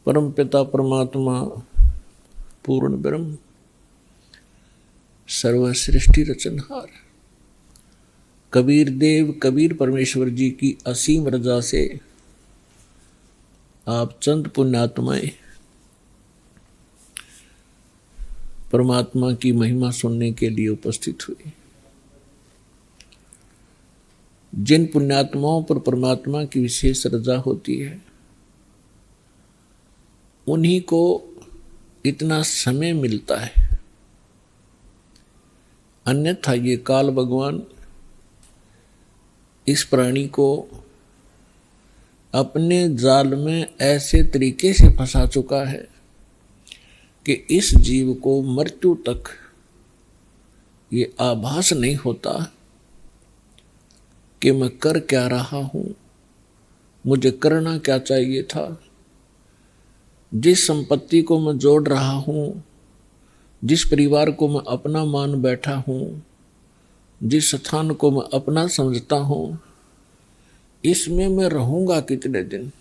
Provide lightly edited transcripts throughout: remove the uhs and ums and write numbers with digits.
परम पिता परमात्मा पूर्ण ब्रह्म सर्व सृष्टि रचनहार कबीर देव कबीर परमेश्वर जी की असीम रजा से आप चंद पुण्यात्माएं परमात्मा की महिमा सुनने के लिए उपस्थित हुए। जिन पुण्यात्माओं पर परमात्मा की विशेष रजा होती है उन्हीं को इतना समय मिलता है, अन्यथा ये काल भगवान इस प्राणी को अपने जाल में ऐसे तरीके से फंसा चुका है कि इस जीव को मृत्यु तक ये आभास नहीं होता कि मैं कर क्या रहा हूं, मुझे करना क्या चाहिए था। जिस संपत्ति को मैं जोड़ रहा हूं, जिस परिवार को मैं अपना मान बैठा हूं, जिस स्थान को मैं अपना समझता हूं, इसमें मैं रहूंगा कितने दिन।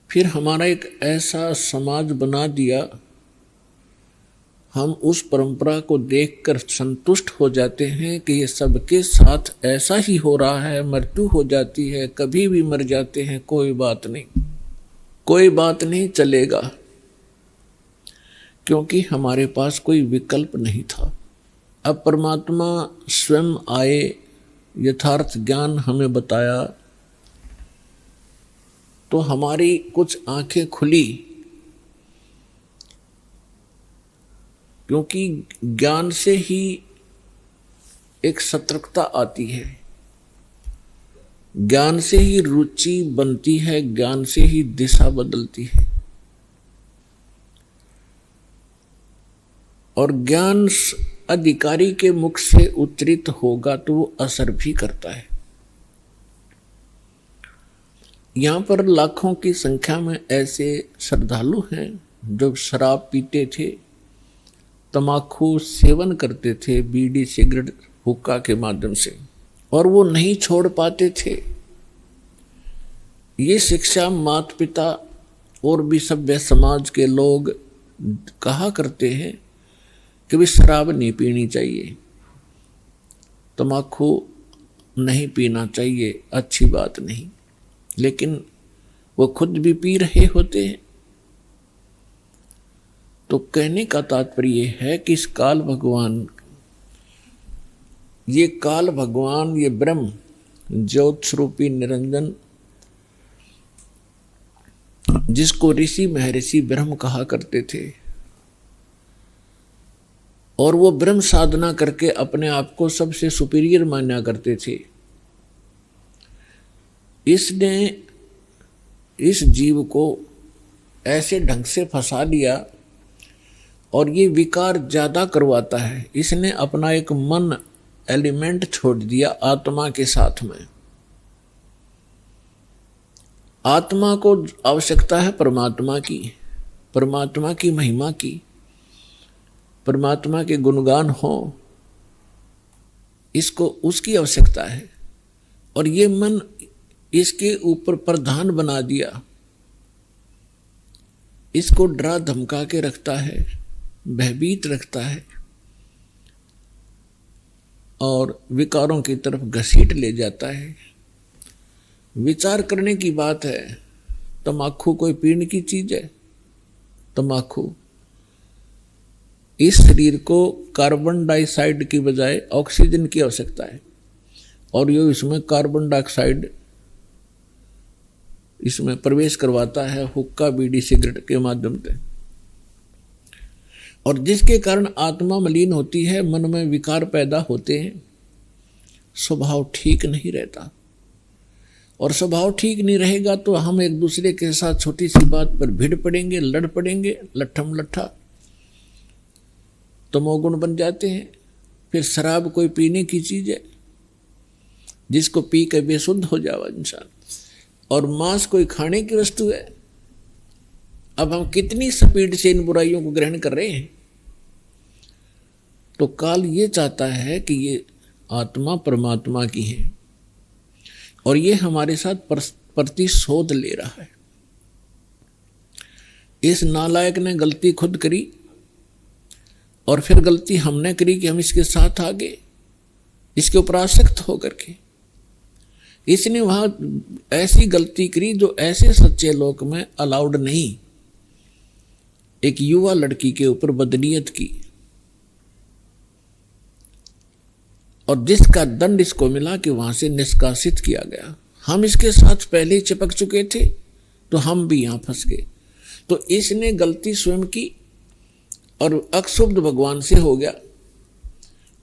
फिर हमारा एक ऐसा समाज बना दिया, हम उस परंपरा को देखकर संतुष्ट हो जाते हैं कि ये सबके साथ ऐसा ही हो रहा है, मृत्यु हो जाती है, कभी भी मर जाते हैं, कोई बात नहीं, कोई बात नहीं, चलेगा, क्योंकि हमारे पास कोई विकल्प नहीं था। अब परमात्मा स्वयं आए, यथार्थ ज्ञान हमें बताया, तो हमारी कुछ आंखें खुली, क्योंकि ज्ञान से ही एक सतर्कता आती है, ज्ञान से ही रुचि बनती है, ज्ञान से ही दिशा बदलती है। और ज्ञान अधिकारी के मुख से उच्चरित होगा तो वो असर भी करता है। यहां पर लाखों की संख्या में ऐसे श्रद्धालु हैं जो शराब पीते थे, तमाकू सेवन करते थे, बीड़ी सिगरेट हुक्का के माध्यम से, और वो नहीं छोड़ पाते थे। ये शिक्षा माता पिता और भी सभ्य समाज के लोग कहा करते हैं कि भी शराब नहीं पीनी चाहिए, तमाकू नहीं पीना चाहिए, अच्छी बात नहीं, लेकिन वो खुद भी पी रहे होते हैं। तो कहने का तात्पर्य है कि इस काल भगवान, ये ब्रह्म ज्योत स्वरूपी निरंजन, जिसको ऋषि महर्षि ब्रह्म कहा करते थे, और वो ब्रह्म साधना करके अपने आप को सबसे सुपीरियर माना करते थे, इसने इस जीव को ऐसे ढंग से फंसा दिया और ये विकार ज्यादा करवाता है। इसने अपना एक मन एलिमेंट छोड़ दिया आत्मा के साथ में। आत्मा को आवश्यकता है परमात्मा की महिमा की, परमात्मा के गुणगान हो, इसको उसकी आवश्यकता है। और ये मन इसके ऊपर प्रधान बना दिया, इसको डरा धमका के रखता है, भयभीत रखता है और विकारों की तरफ घसीट ले जाता है। विचार करने की बात है, तमाकू कोई पीने की चीज है? तमाकू इस शरीर को कार्बन डाइऑक्साइड की बजाय ऑक्सीजन की आवश्यकता है, और ये इसमें कार्बन डाइऑक्साइड इसमें प्रवेश करवाता है हुक्का बीड़ी सिगरेट के माध्यम से, और जिसके कारण आत्मा मलिन होती है, मन में विकार पैदा होते हैं, स्वभाव ठीक नहीं रहता। और स्वभाव ठीक नहीं रहेगा तो हम एक दूसरे के साथ छोटी सी बात पर भिड़ पड़ेंगे, लड़ पड़ेंगे, लट्ठम लट्ठा, तमोगुण बन जाते हैं। फिर शराब कोई पीने की चीज है जिसको पी के बेसुध हो जावा इंसान, और मांस कोई खाने की वस्तु है। अब हम कितनी स्पीड से इन बुराइयों को ग्रहण कर रहे हैं। तो काल ये चाहता है कि ये आत्मा परमात्मा की है, और ये हमारे साथ प्रतिशोध ले रहा है। इस नालायक ने गलती खुद करी और फिर गलती हमने करी कि हम इसके साथ आ गए, इसके ऊपर आसक्त होकर के। इसने वहां ऐसी गलती करी जो ऐसे सच्चे लोक में अलाउड नहीं। एक युवा लड़की के ऊपर बदनीयत की और जिसका दंड इसको मिला कि वहां से निष्कासित किया गया। हम इसके साथ पहले ही चिपक चुके थे तो हम भी यहां फंस गए। तो इसने गलती स्वयं की और अक्षुब्ध भगवान से हो गया।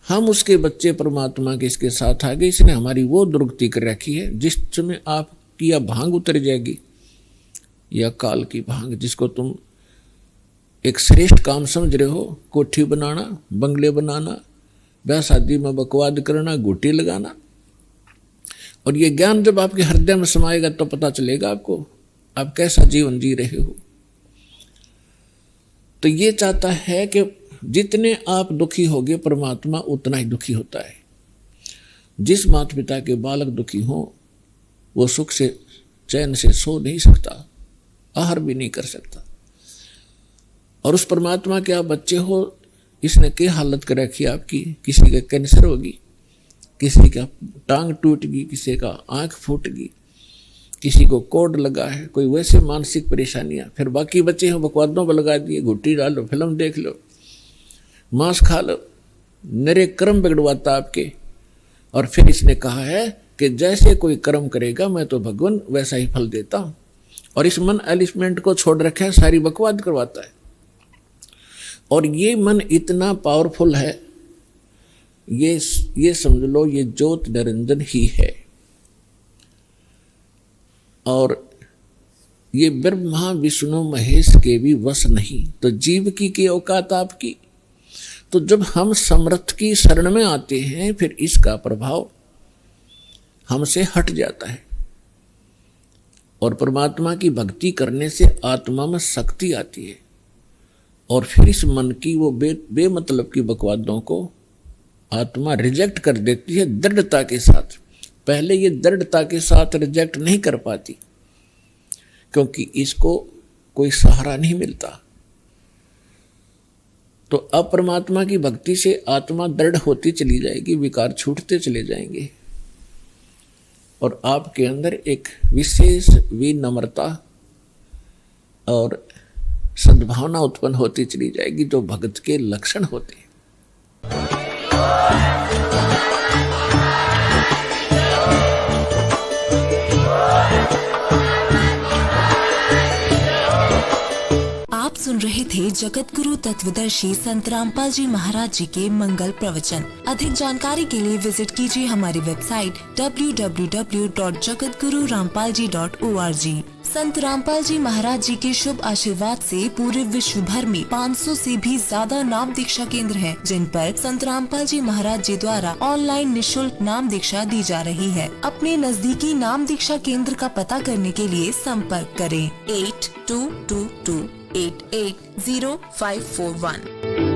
हम उसके बच्चे परमात्मा के इसके साथ आ गए। इसने हमारी वो दुर्गति कर रखी है जिस समय आपकी या भांग उतर जाएगी या काल की भांग, जिसको तुम एक श्रेष्ठ काम समझ रहे हो, कोठी बनाना, बंगले बनाना, ब्याह शादी में बकवाद करना, गोटी लगाना, और ये ज्ञान जब आपके हृदय में समाएगा तो पता चलेगा आपको आप कैसा जीवन जी रहे हो। तो ये चाहता है कि जितने आप दुखी होगे परमात्मा उतना ही दुखी होता है। जिस माता पिता के बालक दुखी हो वो सुख से चैन से सो नहीं सकता, आहार भी नहीं कर सकता। और उस परमात्मा के आप बच्चे हो, इसने क्या हालत कर रखी आपकी। किसी का कैंसर होगी, किसी का टांग टूट गई, किसी का आंख फूट गई, किसी को कोड लगा है, कोई वैसे मानसिक परेशानियां। फिर बाकी बच्चे हैं बकवादों पर लगा दिए, घुट्टी डालो, फिल्म देख लो, मांस खा लो, नरे कर्म बिगड़वाता आपके। और फिर इसने कहा है कि जैसे कोई कर्म करेगा मैं तो भगवान वैसा ही फल देता हूं। और इस मन एलिमेंट को छोड़ रखा है, सारी बकवाद करवाता है। और ये मन इतना पावरफुल है, ये समझ लो ये ज्योत निरंजन ही है। और ये ब्रह्मा विष्णु महेश के भी वश नहीं। तो जीव की औकात आपकी। तो जब हम समर्थ की शरण में आते हैं फिर इसका प्रभाव हमसे हट जाता है और परमात्मा की भक्ति करने से आत्मा में शक्ति आती है। और फिर इस मन की वो बेमतलब की बकवादों को आत्मा रिजेक्ट कर देती है दृढ़ता के साथ। पहले ये दृढ़ता के साथ रिजेक्ट नहीं कर पाती क्योंकि इसको कोई सहारा नहीं मिलता। तो अब परमात्मा की भक्ति से आत्मा दृढ़ होती चली जाएगी, विकार छूटते चले जाएंगे और आपके अंदर एक विशेष विनम्रता और सद्भावना उत्पन्न होती चली जाएगी जो भक्त के लक्षण होते हैं। आप सुन रहे थे जगत गुरु तत्वदर्शी संत रामपाल जी महाराज जी के मंगल प्रवचन। अधिक जानकारी के लिए विजिट कीजिए हमारी वेबसाइट www.jagatgururampalji.org। संत रामपाल जी महाराज जी के शुभ आशीर्वाद से पूरे विश्व भर में 500 से भी ज्यादा नाम दीक्षा केंद्र हैं, जिन पर संत रामपाल जी महाराज जी द्वारा ऑनलाइन निशुल्क नाम दीक्षा दी जा रही है। अपने नजदीकी नाम दीक्षा केंद्र का पता करने के लिए संपर्क करें 8222880541।